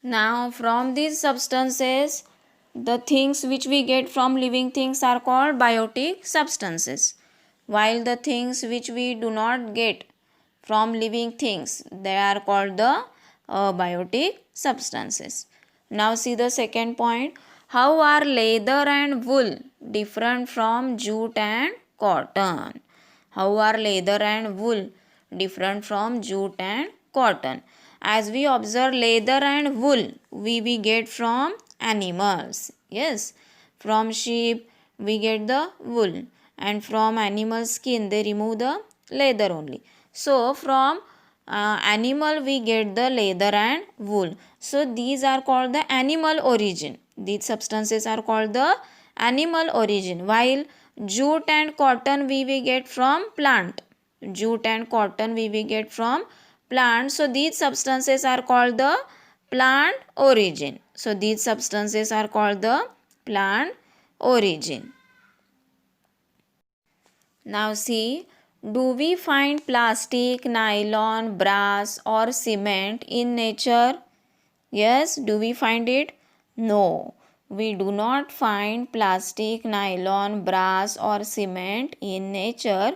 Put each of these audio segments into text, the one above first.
Now, from these substances, the things which we get from living things are called biotic substances, while the things which we do not get from living things, they are called the abiotic substances. Now, see the second point. How are leather and wool different from jute and cotton? How are leather and wool different from jute and cotton? As we observe, leather and wool we get from animals. Yes, from sheep we get the wool, and from animal skin they remove the leather only. So from animal we get the leather and wool. So these are called the animal origin. These substances are called the animal origin, while jute and cotton we get from plant. Jute and cotton we get from plant. So these substances are called the plant origin. So these substances are called the plant origin. Now see, do we find plastic, nylon, brass or cement in nature? Yes, do we find it? No, we do not find plastic, nylon, brass or cement in nature.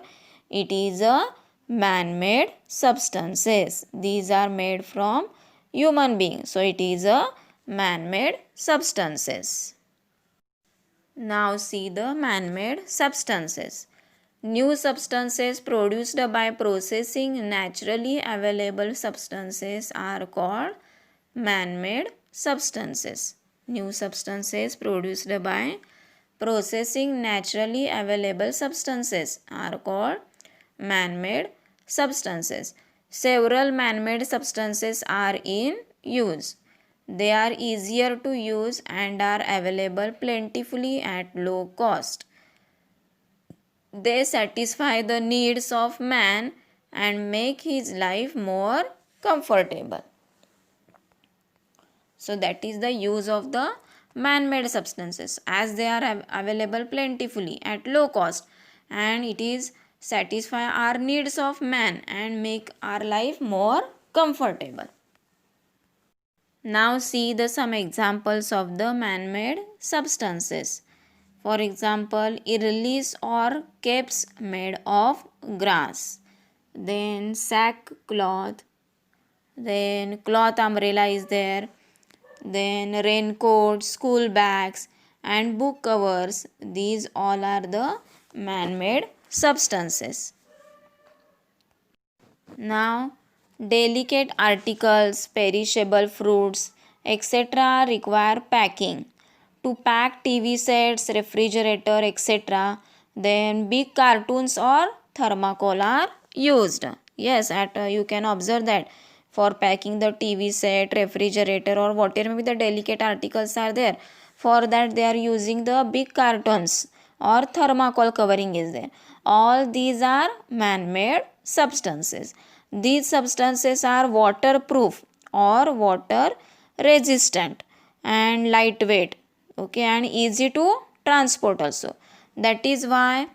It is a man-made substances. These are made from human beings. So it is a man-made substances. Now see the man-made substances. New substances produced by processing naturally available substances are called man-made substances. New substances produced by processing naturally available substances are called man-made substances. Several man-made substances are in use. They are easier to use and are available plentifully at low cost. They satisfy the needs of man and make his life more comfortable. So that is the use of the man-made substances, as they are available plentifully at low cost, and it is satisfy our needs of man and make our life more comfortable. Now see the some examples of the man-made substances. For example, irlis or capes made of grass. Then sackcloth. Then cloth umbrella is there. Then raincoats, school bags and book covers. These all are the man-made substances. Now, delicate articles, perishable fruits, etc. require packing. To pack TV sets, refrigerator, etc., then big cartons or thermocol are used. Yes, you can observe that for packing the TV set, refrigerator or whatever maybe the delicate articles are there. For that they are using the big cartons or thermocol covering is there. All these are man-made substances. These substances are waterproof or water resistant and lightweight, okay, and easy to transport also. That is why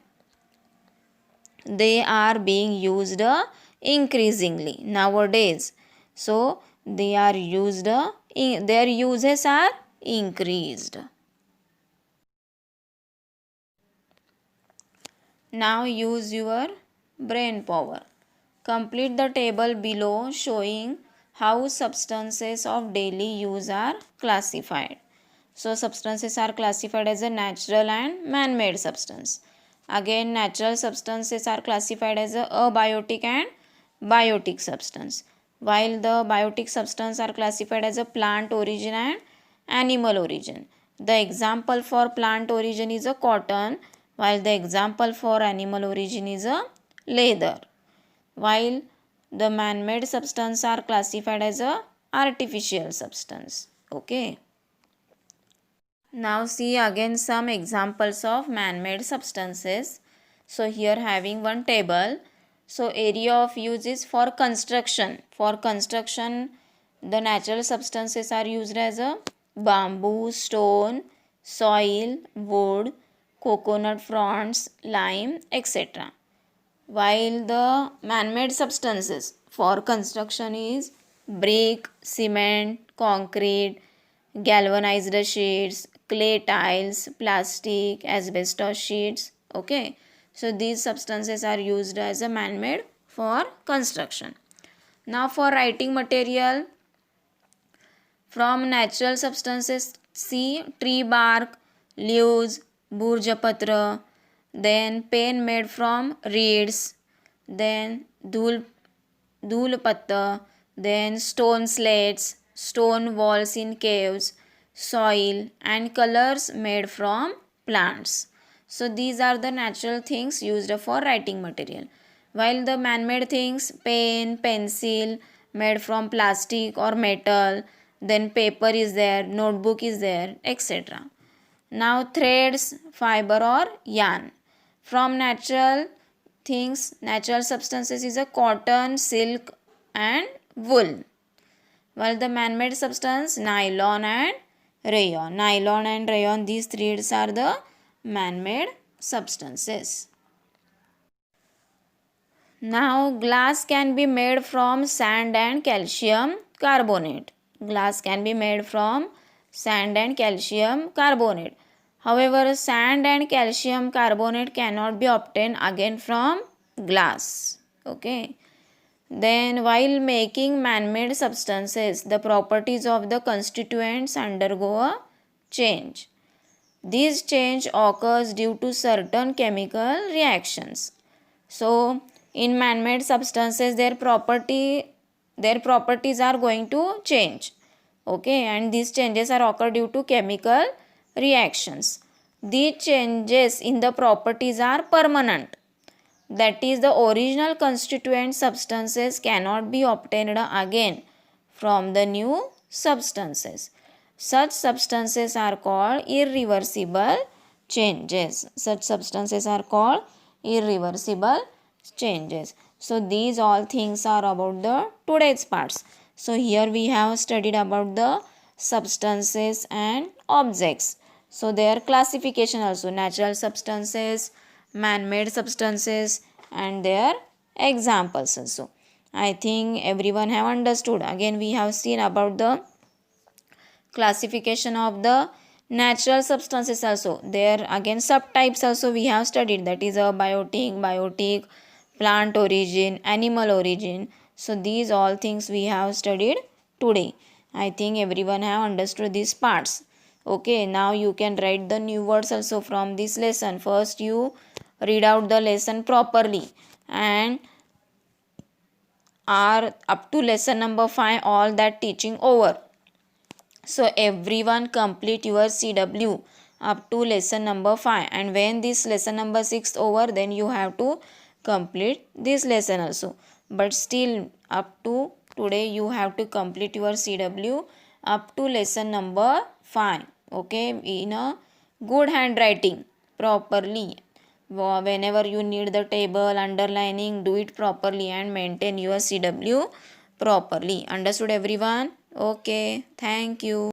they are being used increasingly nowadays. So they are used, their uses are increased. Now use your brain power. Complete the table below showing how substances of daily use are classified. So substances are classified as a natural and man-made substance. Again, natural substances are classified as a abiotic and biotic substance, while the biotic substances are classified as a plant origin and animal origin. The example for plant origin is a cotton, while the example for animal origin is a leather, while the man-made substances are classified as a artificial substance. Okay. Now see again some examples of man-made substances. So here having one table. So area of use is for construction. For construction, the natural substances are used as a bamboo, stone, soil, wood, coconut fronds, lime, etc. While the man-made substances for construction is brick, cement, concrete, galvanized sheets, clay tiles, plastic, asbestos sheets. Okay, so these substances are used as a man-made for construction. Now for writing material, from natural substances, see tree bark, leaves, burjapatra, then pen made from reeds, then dhulpatta, then stone slates, stone walls in caves, soil, and colors made from plants. So these are the natural things used for writing material. While the man-made things, pen, pencil, made from plastic or metal, then paper is there, notebook is there, etc. Now threads, fiber or yarn. From natural things, natural substances is a cotton, silk and wool. While the man-made substance, nylon and rayon. Nylon and rayon, these threads are the man-made substances. Now glass can be made from sand and calcium carbonate. Glass can be made from sand and calcium carbonate. However, sand and calcium carbonate cannot be obtained again from glass. Okay. Then while making man-made substances, the properties of the constituents undergo a change. This change occurs due to certain chemical reactions. So in man-made substances, their properties are going to change. Okay, and these changes are occur due to chemical reactions. These changes in the properties are permanent. That is, the original constituent substances cannot be obtained again from the new substances. Such substances are called irreversible changes. Such substances are called irreversible changes. So these all things are about the today's parts. So here we have studied about the substances and objects. So their classification also, natural substances, man-made substances and their examples also. I think everyone have understood. Again we have seen about the classification of the natural substances also. There again subtypes also we have studied, that is biotic, plant origin, animal origin. So these all things we have studied today. I think everyone have understood these parts. Okay, now you can write the new words also from this lesson. First you read out the lesson properly and are up to lesson number 5 all that teaching over. So everyone complete your CW up to lesson number 5, and when this lesson number 6 over, then you have to complete this lesson also. But still up to today you have to complete your CW up to lesson number 5. Okay, in a good handwriting properly. Whenever you need the table, underlining, do it properly and maintain your CW properly. Understood everyone? Okay, thank you.